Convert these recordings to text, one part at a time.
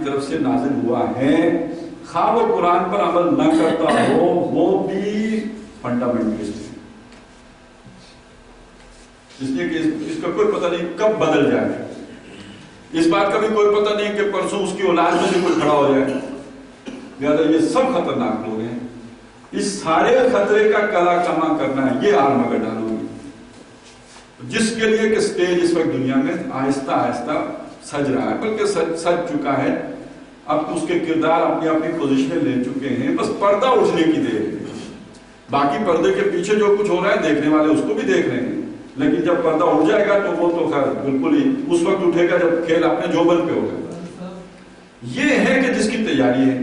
طرف سے نازل ہوا ہے، خواہ وہ قرآن پر عمل نہ کرتا ہو وہ بھی فنڈامنٹلسٹ ہے، اس لیے کہ اس کا کوئی پتہ نہیں کب بدل جائے، اس بات کا بھی کوئی پتہ نہیں کہ پرسوں اس کی اولاد میں سے کوئی کھڑا ہو جائے، لہٰذا یہ سب خطرناک لوگ ہیں۔ اس سارے خطرے کا کلا کما کرنا ہے، یہ آرم اگر ڈالو گے، جس کے لیے کہ سٹیج اس وقت دنیا میں آہستہ آہستہ سج رہا ہے، بلکہ سج چکا ہے، اب اس کے کردار اپنی اپنی پوزیشنیں لے چکے ہیں، بس پردہ اٹھنے کی دیر ہے۔ باقی پردے کے پیچھے جو کچھ ہو رہا ہے دیکھنے والے اس کو بھی دیکھ رہے ہیں، لیکن جب پردہ اٹھ جائے گا تو وہ تو خیر بالکل ہی اس وقت اٹھے گا جب کھیل اپنے جوبن پہ ہوگا۔ یہ ہے کہ جس کی تیاری ہے۔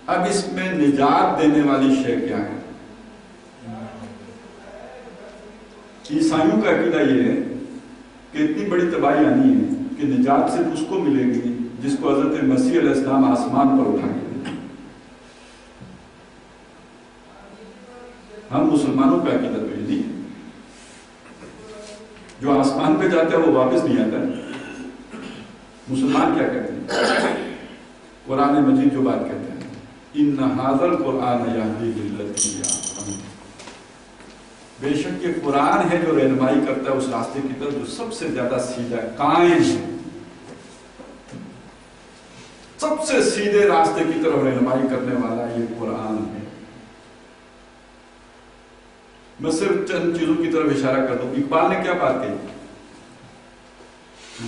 اب اس میں نجات دینے والی شے کیا ہے؟ عیسائیوں کا عقیدہ یہ ہے کہ اتنی بڑی تباہی آنی ہے کہ نجات صرف اس کو ملے گی جس کو حضرت مسیح علیہ السلام آسمان پر اٹھا کے۔ ہم مسلمانوں کا عقیدہ تو یہ نہیں ہے، جو آسمان پہ جاتا ہے وہ واپس نہیں آتا ہے۔ مسلمان کیا کہتے ہیں؟ قرآن مجید جو بات کہتے ہیں، ان ھذا القرآن یہدی للتی ہی اقوم، بے شک یہ قرآن ہے جو رہنمائی کرتا ہے اس راستے کی طرف جو سب سے زیادہ سیدھا قائم ہے، سب سے سیدھے راستے کی طرف رہنمائی کرنے والا یہ قرآن ہے۔ میں صرف چند چیزوں کی طرف اشارہ کر دوں۔ اقبال نے کیا بات کہی؟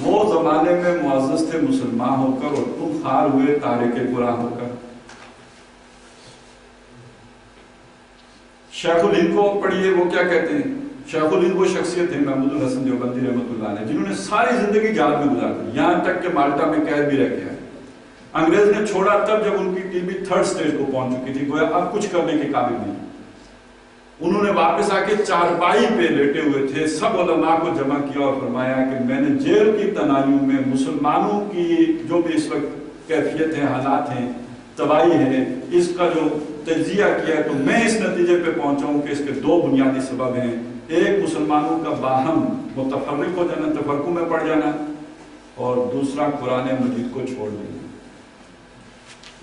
وہ زمانے میں معزز تھے مسلمان ہو کر اور تم خار ہوئے تارک قرآن ہو کر۔ شیخ الہند کو پڑھیے، وہ کیا کہتے ہیں؟ شیخ الہند وہ شخصیت ہے محمود الحسن دیوبندی رحمۃ اللہ علیہ، جنہوں نے ساری زندگی جال میں گزار دی، یہاں تک کہ مالٹا میں قید بھی رہ گیا۔ انگریز نے چھوڑا تب جب ان کی ٹی بی 3rd سٹیج کو پہنچ چکی تھی، گویا اب کچھ کرنے کے قابل نہیں۔ انہوں نے واپس آ کے چارپائی پہ لیٹے ہوئے تھے، سب علماء کو جمع کیا اور فرمایا کہ میں نے جیل کی تنہائیوں میں مسلمانوں کی جو بھی اس وقت کیفیت ہے، حالات ہیں، تباہی ہے، اس کا جو تجزیہ کیا ہے تو میں اس نتیجے پہ پہنچا ہوں کہ اس کے 2 بنیادی سبب ہیں۔ ایک مسلمانوں کا باہم متفرق ہو جانا، تفرقوں میں پڑ جانا، اور دوسرا قرآن مجید کو چھوڑ دینا۔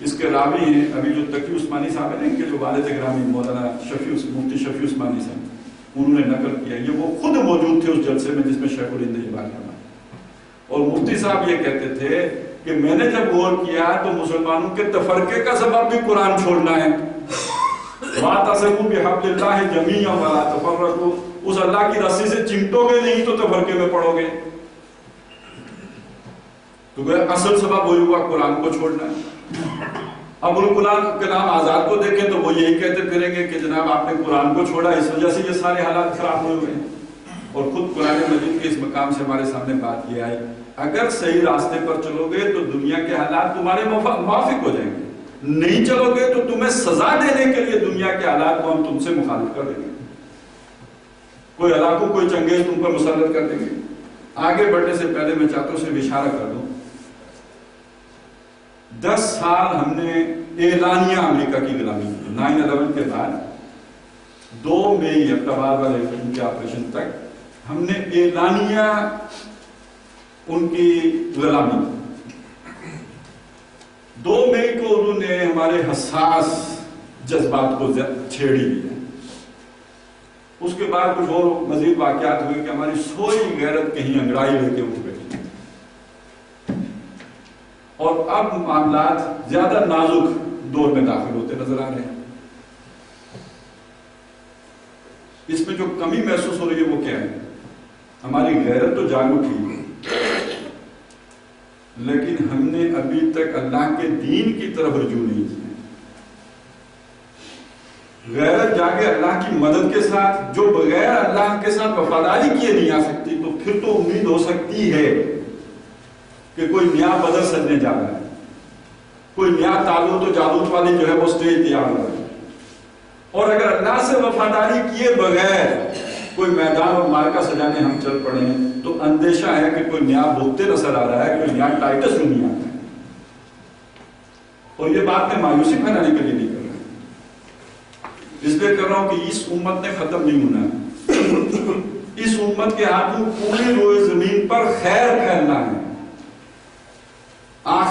اس کے راوی ہیں ابھی جو تقی عثمانی صاحب ہیں کہ جو والد گرامی مولانا مفتی شفیع عثمانی صاحب، انہوں نے نقل کیا، یہ وہ خود موجود تھے اس جلسے میں جس میں شیخ الہند نے یہ بات کہا، اور مفتی صاحب یہ کہتے تھے کہ میں نے جب غور کیا تو مسلمانوں کے تفرقے کا سبب بھی قرآن چھوڑنا ہے۔ وَاعْتَصِمُوا بِحَبْلِ اللَّهِ جَمِيعًا وَلَا تَفَرَّقُوا، اس اللہ کی رسی سے چمٹو گے نہیں تو تفرقے میں پڑو گے۔ تو اصل سبب وہی ہوا قرآن کو چھوڑنا ہے۔ اب القرآن کے نام آزاد کو دیکھیں تو وہ یہی کہتے پھریں گے کہ جناب آپ نے قرآن کو چھوڑا، اس وجہ سے یہ سارے حالات خراب ہوئے ہوئے ہیں۔ اور خود قرآن مجید کے اس مقام سے ہمارے سامنے بات یہ آئی، اگر صحیح راستے پر چلو گے تو دنیا کے حالات تمہارے موافق ہو جائیں گے، نہیں چلو گے تو تمہیں سزا دینے کے لیے دنیا کے حالات کو ہم تم سے مخالف کر دیں گے، کوئی ہلاکو کوئی چنگیز تم پر مسلط کر دیں گے۔ آگے بڑھنے سے پہلے میں چاہتا ہوں صرف اشارہ کر دوں، 10 سال ہم نے اعلانیہ امریکہ کی غلامی کی، 9/11 کے بعد 2 مئی اکتوبر والے ان کے آپریشن تک ہم نے اعلانیہ ان کی غلامی کی۔ 2 مئی کو انہوں نے ہمارے حساس جذبات کو چھیڑی دیا، اس کے بعد کچھ اور مزید واقعات ہوئے کہ ہماری سوئی غیرت کہیں انگڑائی لے کے اٹھ گئی، اور اب معاملات زیادہ نازک دور میں داخل ہوتے نظر آ رہے ہیں۔ اس میں جو کمی محسوس ہو رہی ہے وہ کیا ہے؟ ہماری غیرت تو جاگ اٹھی، لیکن ہم نے ابھی تک اللہ کے دین کی طرف رجوع نہیں کیا۔ غیرت جاگے اللہ کی مدد کے ساتھ، جو بغیر اللہ کے ساتھ وفاداری کیے نہیں آ سکتی، تو پھر تو امید ہو سکتی ہے کہ کوئی نیا بدر سجنے جا رہا ہے، کوئی نیا تالوت و جالوت والی جو ہے وہ سٹیج تیار ہو رہا ہے، اور اگر اللہ سے وفاداری کیے بغیر کوئی میدان اور مارکا سجانے ہم چل پڑے ہیں تو اندیشہ ہے کہ کوئی نیا بوتے نظر آ رہا ہے، کوئی نیا ٹائٹس نہیں آتا ہے۔ اور یہ بات میں مایوسی پھیلانے کے لیے نہیں کر رہا، اس لیے کر رہا ہوں کہ اس امت نے ختم نہیں ہونا، اس امت کے ہاتھوں پوری روئے زمین پر خیر پھیلنا ہے۔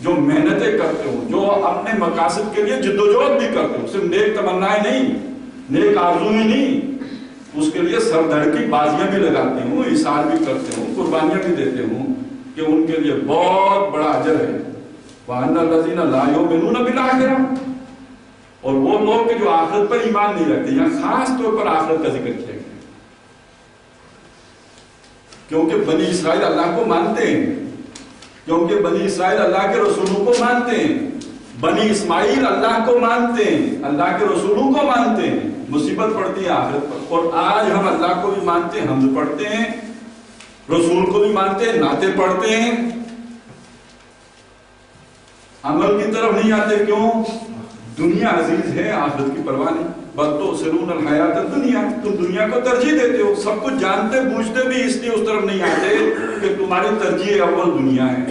جو محنتیں کرتے ہو, جو اپنے مقاصد کے لیے جدوجہد بھی کرتے ہو, صرف نیک تمنائیں نہیں, نیک آرزویں نہیں, اس کے لیے سر دھڑ کی بازیاں بھی لگاتے ہوں, اثار بھی کرتے ہوں, قربانیاں بھی دیتے ہوں, کہ ان کے لیے بہت بڑا اجر ہے. وَأَنَّ الَّذِينَ لَا يُؤْمِنُونَ بِالْآخِرَةِ, اور وہ لوگ کہ جو آخرت پر ایمان نہیں رکھتے. یہاں خاص طور پر آخرت کا ذکر کیا گیا کیونکہ بنی اسرائیل اللہ کو مانتے ہیں, کیونکہ بنی اسرائیل اللہ کے رسولوں کو مانتے ہیں, بنی اسماعیل اللہ کو مانتے ہیں, اللہ کے رسولوں کو مانتے ہیں. مصیبت پڑتی ہے آخرت پر, اور آج ہم اللہ کو بھی مانتے ہیں, حمد پڑھتے ہیں, رسول کو بھی مانتے ہیں, نعتیں پڑھتے ہیں, عمل کی طرف نہیں آتے. کیوں؟ دنیا عزیز ہے, آخرت کی پرواہ نہیں. بل تؤثرون الحیات الدنیا, تم دنیا کو ترجیح دیتے ہو, سب کچھ جانتے بوجھتے بھی اس لیے اس طرف نہیں آتے کہ تمہاری ترجیح اول دنیا ہے.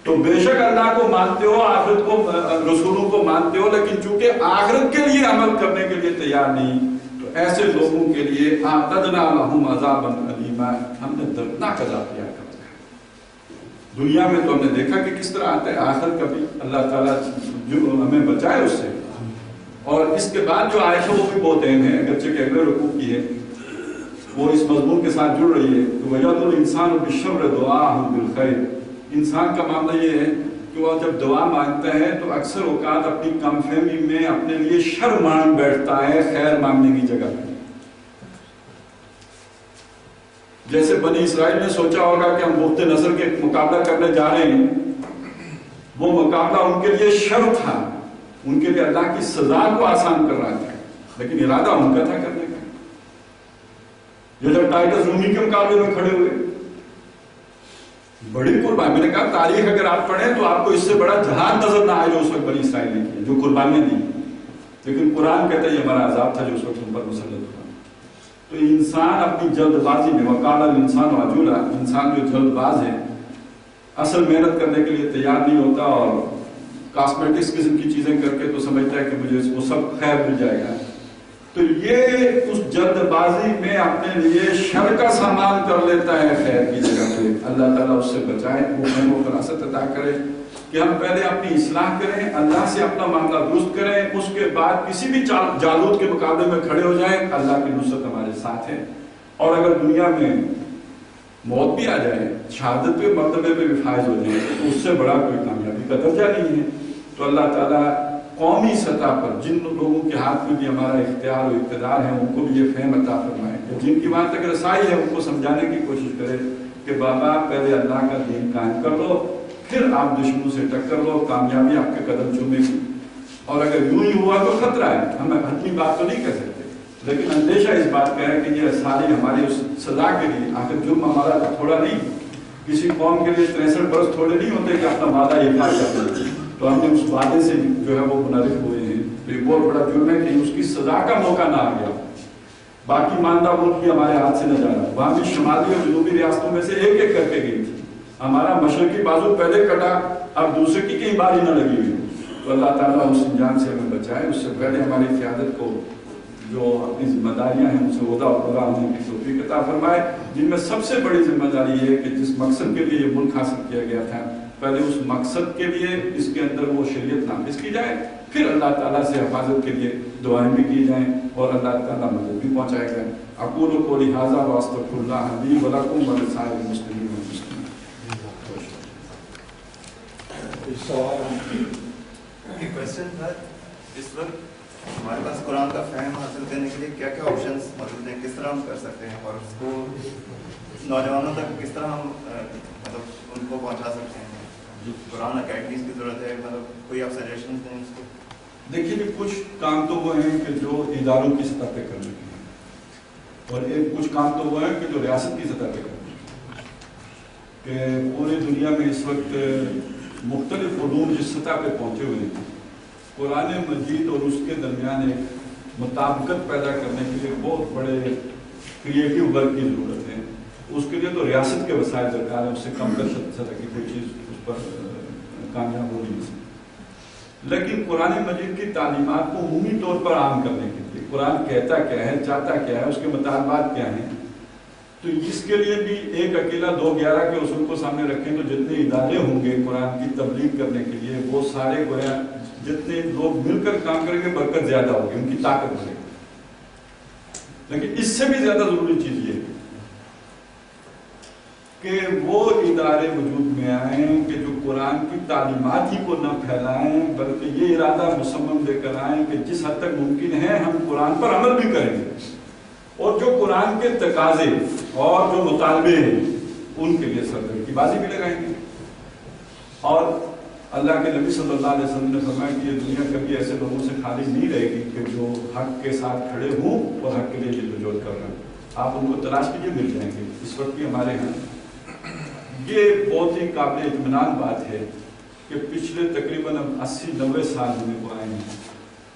تو بے شک اللہ کو مانتے ہو, آخرت کو, رسولوں کو مانتے ہو, لیکن چونکہ آخرت کے لیے عمل کرنے کے لیے تیار نہیں, تو ایسے لوگوں کے لیے اعتدنا لهم عذابا الیما, ہم نے دردناک عذاب تیار کر رکھا ہے. دنیا میں تو ہم نے دیکھا کہ کس طرح آتا ہے, آخرت کا بھی اللہ تعالیٰ جو ہمیں بچائے اس سے. اور اس کے بعد جو آیت ہے وہ بھی بہت اہم ہے, اگرچہ کہ اگلے رکوع کی ہے, وہ اس مضمون کے ساتھ جڑ رہی ہے. وَيَدْعُو الْإِنسَانُ بِالشَّرِّ دُعَاءَهُ بِالْخَيْرِ, انسان کا معاملہ یہ ہے کہ وہ جب دعا مانگتا ہے تو اکثر اوقات اپنی کم فہمی میں اپنے لیے شر مانگ بیٹھتا ہے خیر مانگنے کی جگہ پہ. جیسے بنی اسرائیل نے سوچا ہوگا کہ ہم بخت نصر کے مقابلہ کرنے جا رہے ہیں, وہ مقابلہ ان کے لیے شر تھا, ان کے لیے اللہ کی سزا کو آسان کر رہا تھا, لیکن ارادہ ان کا تھا کرنے کا. یہ جب ٹائٹس رومی کے مقابلے میں کھڑے ہوئے, بڑی قربانی, میں نے کہا تاریخ اگر آپ پڑھیں تو آپ کو اس سے بڑا جہاد نظر نہ آئے جو اس وقت بنی اسرائیل نے کیا, جو قربانیاں دی. لیکن قرآن کہتا ہے یہ ہمارا عذاب تھا جو اس وقت ان پر مسلط ہوا. تو انسان اپنی جلد بازی میں, وقال الانسان عجولا, انسان جو جلد باز ہے, اصل محنت کرنے کے لیے تیار نہیں ہوتا, اور کاسمیٹکس قسم کی چیزیں کر کے تو سمجھتا ہے کہ مجھے وہ سب خیر مل جائے گا. تو یہ اس جلد بازی میں اپنے لیے شر کا سامان کر لیتا ہے خیر کی جگہ پہ. اللہ تعالیٰ اس سے بچائے, وہ ہمیں وہ فراست عطا کرے کہ ہم پہلے اپنی اصلاح کریں, اللہ سے اپنا معاملہ درست کریں, اس کے بعد کسی بھی جالوت کے مقابلے میں کھڑے ہو جائیں, اللہ کی نصرت ہمارے ساتھ ہے. اور اگر دنیا میں موت بھی آ جائے, شہادت پہ مرتبے پہ بھی فائز ہو جائے, تو اس سے بڑا کوئی کامیابی کا درجہ نہیں ہے. تو اللہ تعالیٰ قومی سطح پر جن لوگوں کے ہاتھ میں بھی ہمارا اختیار و اقتدار ہے, ان کو بھی یہ فہم عطا فرمائے, جن کی وہاں تک رسائی ہے ان کو سمجھانے کی کوشش کرے کہ بابا پہلے اللہ کا دین قائم کر لو, پھر آپ دشمنوں سے ٹکر لو, کامیابی آپ کے قدم چومے گی. اور اگر یوں ہی ہوا تو خطرہ ہے, ہمیں حتمی بات تو نہیں کہہ سکتے, لیکن اندیشہ اس بات کا ہے کہ یہ ساری ہماری اس سزا کے لیے, آخر جرم ہمارا تھوڑا نہیں, کسی قوم کے لیے 63 برس تھوڑے نہیں ہوتے کہ اپنا وعدہ افاع کر دیں, تو ہم نے اس وعدے سے جو ہے وہ منحرف ہوئے ہیں. تو یہ بہت بڑا جرم ہے کہ اس کی سزا کا موقع نہ آ گیا. باقی ماندہ ملک بھی ہمارے ہاتھ سے نہ جا رہا, وہاں بھی شمالی اور جنوبی ریاستوں میں سے ایک ایک کر کے گئی تھی. ہمارا مشرقی بازو پہلے کٹا, اب دوسرے کی کہیں باری نہ لگی ہوئی. تو اللہ تعالیٰ اس انجام سے ہمیں بچائے. اس سے پہلے ہماری قیادت کو جو اپنی ذمہ داریاں ہیں ان سے عہدہ اور پورا ہونے کی توفیق عطا فرمائے, جن میں سب سے بڑی ذمہ داری یہ ہے کہ جس مقصد کے لیے یہ ملک حاصل کیا گیا تھا, پہلے اس مقصد کے لیے اس کے اندر وہ شریعت نافذ کی جائے, پھر اللہ تعالیٰ سے حفاظت کے لیے دعائیں بھی کی جائیں, اور اللہ تعالیٰ مدد بھی پہنچائے گا. اقول قولی ھذا واستغفر اللہ لی ولکم ولسائر المسلمین والمسلمات. کوشچن تھا, اس وقت ہمارے پاس قرآن کا فہم حاصل کرنے کے لیے کیا کیا آپشنس موجود ہیں, کس طرح ہم کر سکتے ہیں, اور اس کو نوجوانوں تک کس طرح ہم مطلب ان کو پہنچا سکتے ہیں. قرآن اکیڈمیز کی ضرورت ہے, مطلب کوئی آپ سجیشن دیں اس کو. دیکھیے جی, کچھ کام تو وہ ہیں کہ جو اداروں کی سطح پہ کرنے کے ہیں, اور کچھ کام تو وہ ہیں کہ جو ریاست کی سطح پہ کرنے کے ہیں. کہ پوری دنیا میں اس وقت مختلف علوم جس سطح پہ پہنچے ہوئے ہیں, قرآن مجید اور اس کے درمیان ایک مطابقت پیدا کرنے کے لیے بہت بڑے کریٹیو ورک کی ضرورت ہے. اس کے لیے تو ریاست کے وسائل درکار ہیں, اس سے کم کر سطح کی کوئی چیز اس پر کامیاب ہو نہیں سکتی. لیکن قرآن مجید کی تعلیمات کو عمومی طور پر عام کرنے کے لیے قرآن کہتا کیا ہے, چاہتا کیا ہے, اس کے مطالبات کیا ہیں, تو اس کے لیے بھی ایک اکیلا 2-11 کے اصول کو سامنے رکھیں تو جتنے ادارے ہوں گے قرآن کی تبلیغ کرنے کے لیے وہ سارے گویا جتنے لوگ مل کر کام کریں گے برکت زیادہ ہوگی، ان کی طاقت بڑھے گی۔ لیکن اس سے بھی زیادہ ضروری چیز یہ ہے کہ وہ ادارے وجود میں آئیں کہ جو قرآن کی تعلیمات ہی کو نہ پھیلائیں بلکہ یہ ارادہ مصمم لے کر آئیں کہ جس حد تک ممکن ہے ہم قرآن پر عمل بھی کریں گے اور جو قرآن کے تقاضے اور جو مطالبے ہیں ان کے لیے سرگرم کی بازی بھی لگائیں گے۔ اور اللہ کے نبی صلی اللہ علیہ وسلم نے فرمایا کہ یہ دنیا کبھی ایسے لوگوں سے خالی نہیں رہے گی کہ جو حق کے ساتھ کھڑے ہوں اور حق کے لیے جدوجہد کر رہے ہیں۔ آپ ان کو تلاش کیجیے، مل جائیں گے۔ اس وقت بھی ہمارے ہاں یہ بہت ہی قابل اطمینان بات ہے کہ پچھلے تقریباً 80-90 سال ہونے کو آئے ہیں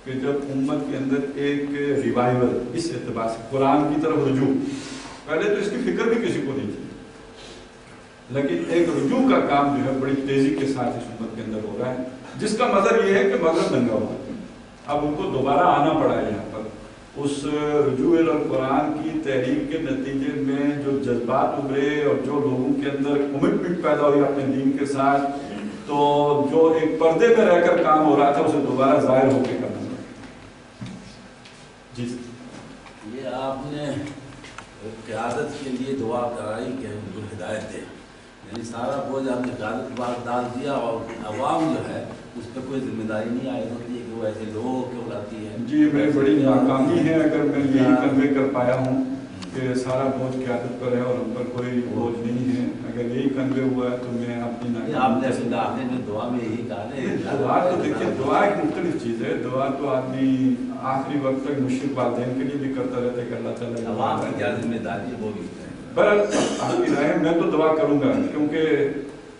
کہ جب امت کے اندر ایک ریوائول اس اعتبار سے قرآن کی طرف رجوع، پہلے تو اس کی فکر بھی کسی کو نہیں تھی لیکن ایک رجوع کا کام جو ہے بڑی تیزی کے ساتھ اس امت کے اندر ہو رہا ہے، جس کا مظہر یہ ہے کہ مغرب دنگا ہوا، اب ان کو دوبارہ آنا پڑا ہے یہاں پر۔ اس رجوع قرآن کی تحریک کے نتیجے میں جو جذبات ابھرے اور جو لوگوں کے اندر کمٹمنٹ پیدا ہوئی اپنے دین کے ساتھ، تو جو ایک پردے میں رہ کر کام ہو رہا تھا اسے دوبارہ ظاہر ہو کے کرنا پڑا۔ جی یہ آپ نے قیادت کے لیے دعا کرائی کہ حضور ہدایت دے، یعنی سارا بوجھ آپ نے قیادت پر ڈال دیا اور عوام جو ہے اس پہ کوئی ذمہ داری نہیں عائد ہوتی ہے کہ وہ ایسے لوگوں کیوں لاتی ہے۔ جی میری بڑی ناکامی ہے اگر میں یہی کنوے کر پایا ہوں کہ سارا بوجھ قیادت پر ہے اور ہم پر کوئی بوجھ نہیں ہے، اگر یہی کنوے ہوا ہے تو میں اپنی آپ نے اپنے داخلے میں دعا میں یہی کہا ہے۔ دعا تو دیکھیے دعا ایک مختلف چیز ہے، دعا تو آدمی آخری وقت تک مشرک والدین کے لیے بھی کرتا رہتا ہے کہ اللہ تعالیٰ عوام کی کیا ذمہ داری ہے وہ بھی ہے۔ بہرحال آپ کی رائے میں تو دعا کروں گا کیونکہ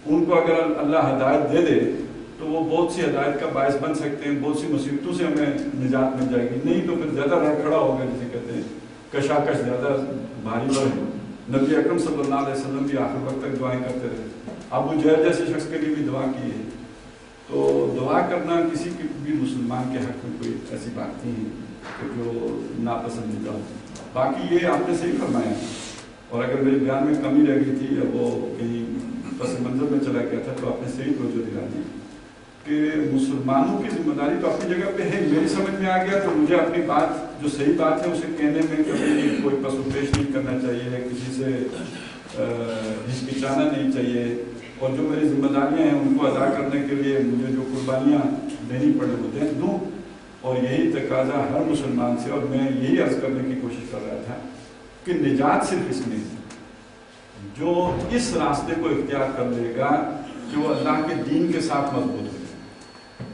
ان کو اگر اللہ ہدایت دے دے تو وہ بہت سی ہدایت کا باعث بن سکتے ہیں، بہت سی مصیبتوں سے ہمیں نجات مل جائے گی، نہیں تو پھر زیادہ رہ کھڑا ہوگا، جسے کہتے ہیں کشاکش زیادہ بھاری بڑھ۔ نبی اکرم صلی اللہ علیہ وسلم بھی آخر وقت تک دعائیں کرتے رہے، ابو جہل جیسے شخص کے لیے بھی دعا کی ہے، تو دعا کرنا کسی بھی مسلمان کے حق میں کوئی ایسی بات نہیں ہے کہ جو ناپسندیدہ ہو۔ باقی یہ آپ نے صحیح فرمایا، اور اگر میرے بیان میں کمی رہ گئی تھی یا وہ کہیں پس منظر میں چلا گیا تھا تو آپ نے صحیح توجہ دلا دی کہ مسلمانوں کی ذمہ داری تو اپنی جگہ پہ ہے۔ میری سمجھ میں آ گیا تو مجھے اپنی بات جو صحیح بات ہے اسے کہنے میں کبھی کوئی پس و پیش نہیں کرنا چاہیے، کسی سے ہچکچانا نہیں چاہیے، اور جو میری ذمہ داریاں ہیں ان کو ادا کرنے کے لیے مجھے جو قربانیاں دینی پڑے وہ دوں، اور یہی تقاضا ہر مسلمان سے، اور میں یہی عرض کرنے کی کوشش کر رہا تھا کہ نجات صرف اس میں ہے جو اس راستے کو اختیار کر لے گا کہ وہ اللہ کے دین کے ساتھ مضبوط ہو۔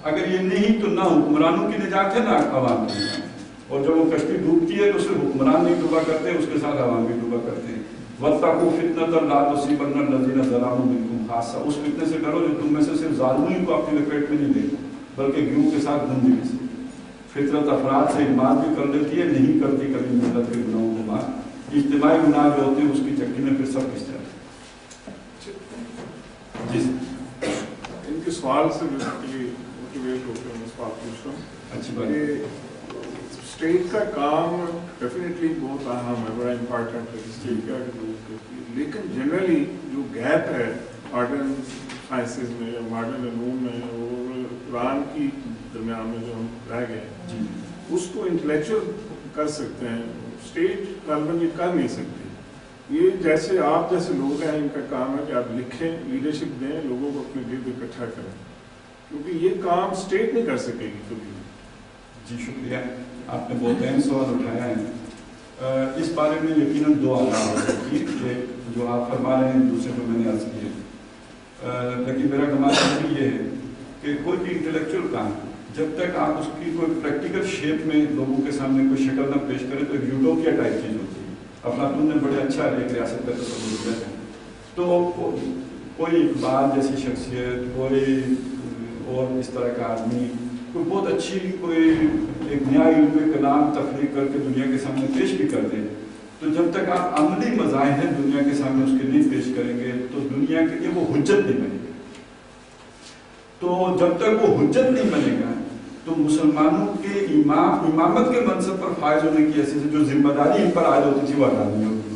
اگر یہ نہیں تو نہ حکمرانوں کی نجات ہے نہ عوام کی نجات ہے، اور جب وہ کشتی ڈوبتی ہے تو صرف حکمران نہیں ڈوبا کرتے، اس کے ساتھ عوام بھی ڈوبا کرتے ہیں۔ وَاتَّقُوا فِتْنَةً لَا تُصِيبَنَّ الَّذِينَ ظَلَمُوا مِنكُمْ خَاصَّةً، اس فتنے سے ڈرو جو تم میں سے صرف ظالموں ہی کو اپنی لپیٹ میں نہیں لے بلکہ گیہوں کے ساتھ گندگی سے۔ فطرت افراد سے ایمان بھی کر لیتی ہے، نہیں کرتی کبھی ملت کے گناہوں کو معاف۔ اجتماعی گناہ جو ہوتے ہیں اس کی چکی میں پھر سب کس طرح۔ جی ان کے سوال سے موٹیویٹ ہو کے میں سوال پوچھ رہا ہوں۔ اچھی بات ہے۔ اسٹیٹ کا کام ڈیفینیٹلی بہت اہم ہے، بڑا امپارٹنٹ ہے اسٹیٹ کا، لیکن جنرلی جو گیپ ہے ماڈرن سائنسز میں یا ماڈرن علوم میں اور قرآن کی درمیان میں جو ہم رہ گئے ہیں اس کو انٹلیکچوئل کر سکتے ہیں، اسٹیٹ غالباً یہ کر نہیں سکتی۔ یہ جیسے آپ جیسے لوگ ہیں ان کا کام ہے کہ آپ لکھیں، لیڈرشپ دیں، لوگوں کو اپنے گرد اکٹھا کریں، کیونکہ یہ کام اسٹیٹ نہیں کر سکے گی کبھی۔ جی شکریہ، آپ نے بہت اہم سوال اٹھایا ہے۔ اس بارے میں یقیناً دو آگاہ کی جو آپ فرما رہے ہیں، دوسرے جو میں نے عرض کیے، لیکن میرا گمان یہ ہے کہ کوئی بھی انٹلیکچوئل کام جب تک آپ اس کی کوئی پریکٹیکل شیپ میں لوگوں کے سامنے کوئی شکل نہ پیش کریں تو یوٹوپیا ٹائپ چیز ہوتی ہے۔ افلاطون نے بڑے اچھا ایک ریاست کا تصور کیا ہے، تو کوئی اقبال جیسی شخصیت، کوئی اور اس طرح کا آدمی کوئی بہت اچھی کوئی ایک نیا علم کلام تخلیق کر کے دنیا کے سامنے پیش بھی کر دے، تو جب تک آپ عملی مظاہر دنیا کے سامنے اس کے نہیں پیش کریں گے تو دنیا کے لیے وہ حجت نہیں بنے گا۔ تو جب تک وہ حجت نہیں بنے گا تو مسلمانوں کے امامت کے منصب پر فائز ہونے کی حیثیت سے جو ذمہ داری ان پر عائد ہوتی تھی وہ ادا نہیں ہوگی۔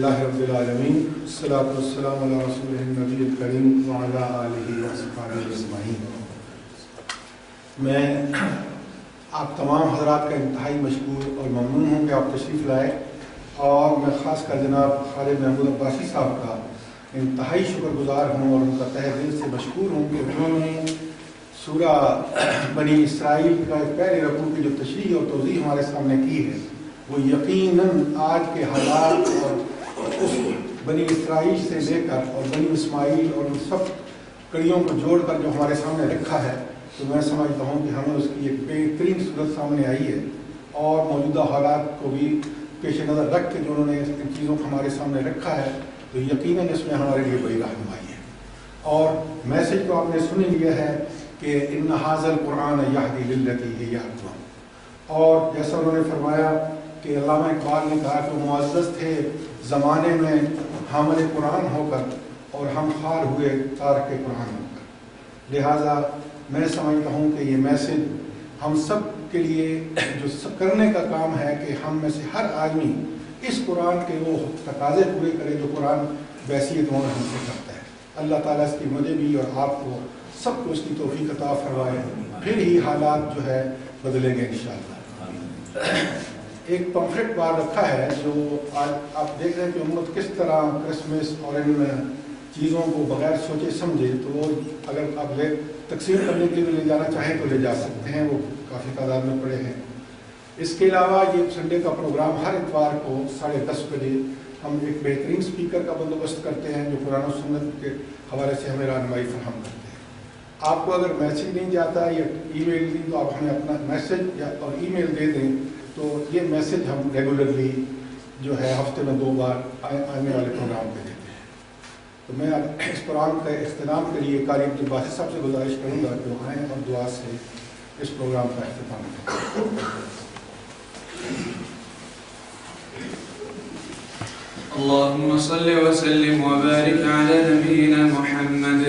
الحمدللہ رب العالمین والصلاة والسلام علی رسول النبی الکریم وعلی آلہ وصحبہ اجمعین. میں آپ تمام حضرات کا انتہائی مشکور اور ممنون ہوں کہ آپ تشریف لائے، اور میں خاص کر جناب خالد محمود عباسی صاحب کا انتہائی شکر گزار ہوں اور ان کا تہ دل سے مشکور ہوں کہ انہوں نے سورہ بنی اسرائیل کا پہلے رکوع کی جو تشریح اور توضیح ہمارے سامنے کی ہے، وہ یقیناً آج کے حالات اور اس بنی اسرائیل سے لے کر اور بنی اسماعیل اور ان سب کڑیوں کو جوڑ کر جو ہمارے سامنے رکھا ہے، تو میں سمجھتا ہوں کہ ہمیں اس کی ایک بہترین صورت سامنے آئی ہے، اور موجودہ حالات کو بھی پیش نظر رکھ کے جو انہوں نے ان چیزوں کو ہمارے سامنے رکھا ہے، تو یقیناً اس میں ہمارے لیے بڑی رہنمائی ہے. اور میسج تو آپ نے سن لیا ہے کہ ان ھذا القرآن یہدی للتی ہی اقوم، اور جیسا انہوں نے فرمایا کہ علامہ اقبال نے کہا کہ وہ معزز تھے زمانے میں حامل قرآن ہو کر، اور ہم خوار ہوئے تارک قرآن ہو کر. لہٰذا میں سمجھتا ہوں کہ یہ میسج ہم سب کے لیے جو کرنے کا کام ہے کہ ہم میں سے ہر آدمی اس قرآن کے وہ تقاضے پورے کرے جو قرآن بحیثیت ہم سے کرتا ہے. اللہ تعالیٰ اس کی مجھے بھی اور آپ کو سب کو اس کی توفیق عطا فرمائے، پھر ہی حالات جو ہے بدلیں گے انشاءاللہ. ایک پمفلٹ بار رکھا ہے جو آج آپ دیکھ رہے ہیں کہ امت کس طرح کرسمس اور ان چیزوں کو بغیر سوچے سمجھے، تو وہ اگر آپ تقسیم کرنے کے لیے لے جانا چاہیں تو لے جا سکتے ہیں، وہ کافی تعداد میں پڑے ہیں. اس کے علاوہ یہ سنڈے کا پروگرام ہر اتوار کو 10:30 بجے ہم ایک بہترین اسپیکر کا بندوبست کرتے ہیں جو قرآن و سنت کے حوالے سے ہمیں رہنمائی فراہم کرتے ہیں. آپ کو اگر میسج نہیں جاتا یا ای میل نہیں، تو آپ ہمیں اپنا میسج اور ای میل دے دیں، تو یہ میسج ہم ریگولرلی جو ہے ہفتے میں 2 بار آنے والے پروگرام پہ دیتے ہیں. تو میں اب اس پروگرام کا اختتام کے لیے قاری عبدالباسط صاحب سے گزارش کروں گا کہ وہ آئیں اور دعا سے اس پروگرام کا اختتام کریں. اللهم صل وسلم وبارك على نبينا محمد.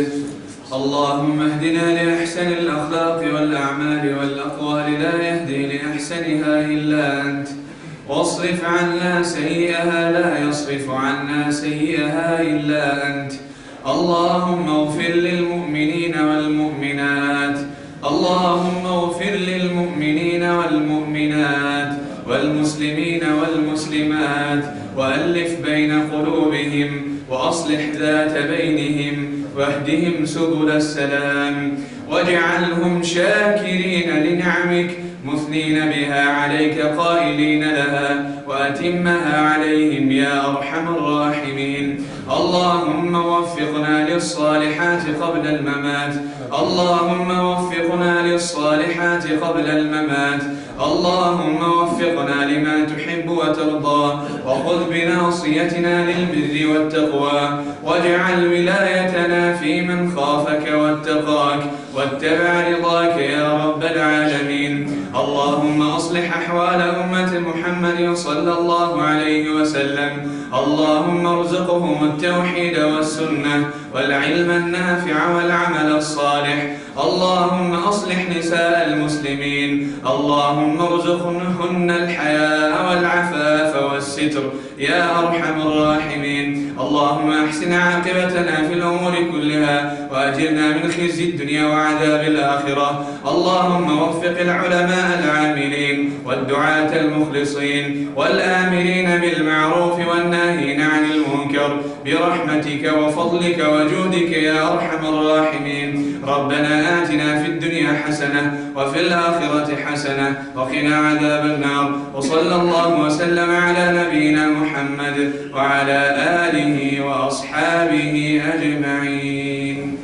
اللهم اهدنا لأحسن الأخلاق والأعمال والأقوال لا يهدي لأحسنها إلا أنت، واصرف عنا سيئها لا يصرف عنا سيئها إلا أنت. اللهم اغفر للمؤمنين والمؤمنات، اللهم اغفر للمؤمنين والمؤمنات والمسلمين والمسلمات، وألف بين قلوبهم وأصلح ذات بينهم، واهدهم سبل السلام، واجعلهم شاكرين لنعمك مثنين بها عليك قائلين لها، وأتمها عليهم يا أرحم الراحمين. اللهم وفقنا للصالحات قبل الممات، اللهم وفقنا للصالحات قبل الممات، اللهم وفقنا لما تحب وترضى، وخذ بناصيتنا للبر والتقوى، واجعل ولايتنا في من خافك واتقاك واتبع رضاك يا رب العالمين. اللهم أصلح أحوال أمة محمد صلى الله عليه وسلم، اللهم ارزقهم التوحيد والسنة والعلم النافع والعمل الصالح. اللهم أصلح نساء المسلمين، اللهم ارزقهن الحياء والعفاف والستر يا أرحم الراحمين. اللهم أحسن عاقبتنا في الأمور كلها، وأجرنا من خزي الدنيا وعذاب الآخرة. اللهم وفق العلماء العاملين والدعاة المخلصين والآمرين بالمعروف والناهين عن المنكر برحمتك وفضلك وجودك يا أرحم الراحمين. ربنا آتنا في الدنيا حسنة وفي الآخرة حسنة وقنا عذاب النار. وصلى الله وسلم على نبينا محمد وعلى آله وأصحابه أجمعين.